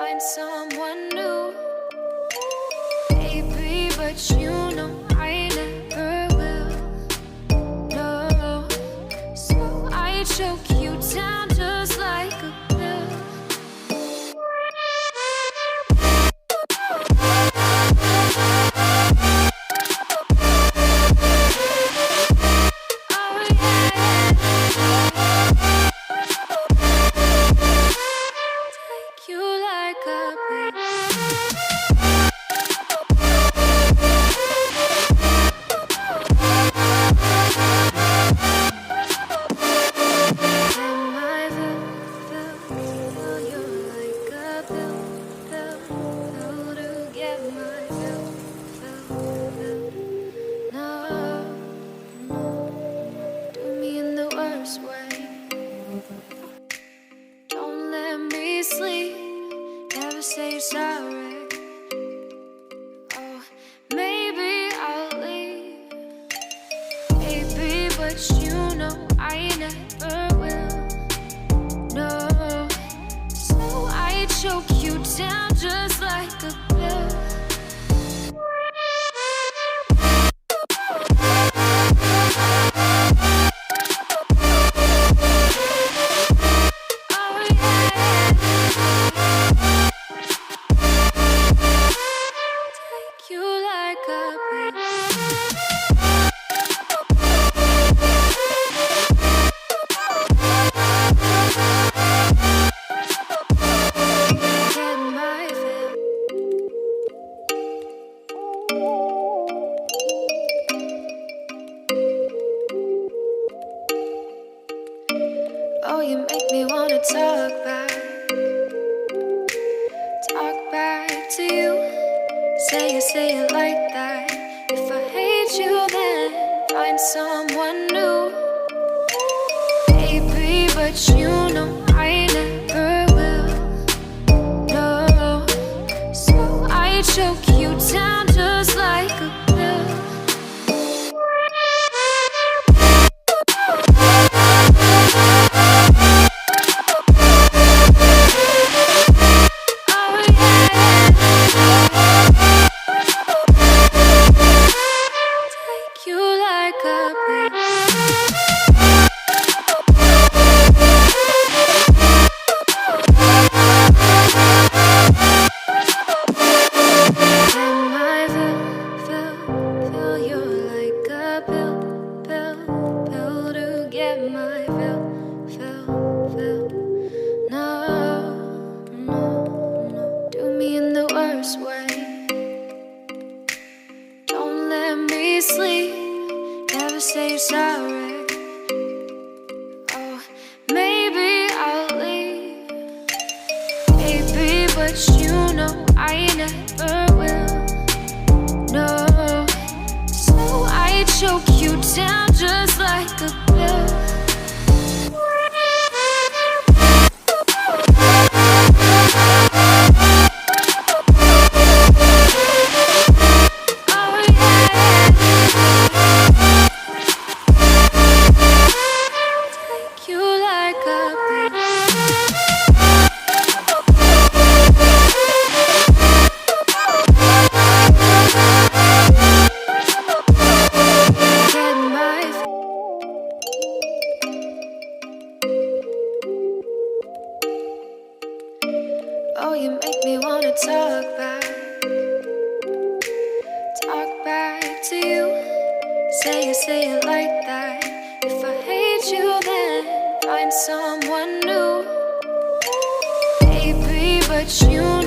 find someone new, baby, but you know I never will. No, so I choke you down just like a pill. Say sorry. Oh, maybe I'll leave, baby, but you know I never will. No, so I choke you down just like a pill. Oh, you make me wanna talk back to you. Say it like that. If I hate you, then find someone new, baby, but you know I never will. No, so I choke you down just like a pill. Say sorry. Oh, maybe I'll leave, baby, but you know I never will. No, so I choke you down just like a pill. Oh, you make me wanna talk back to you. Say it like that. If I hate you, then find someone new, baby, but you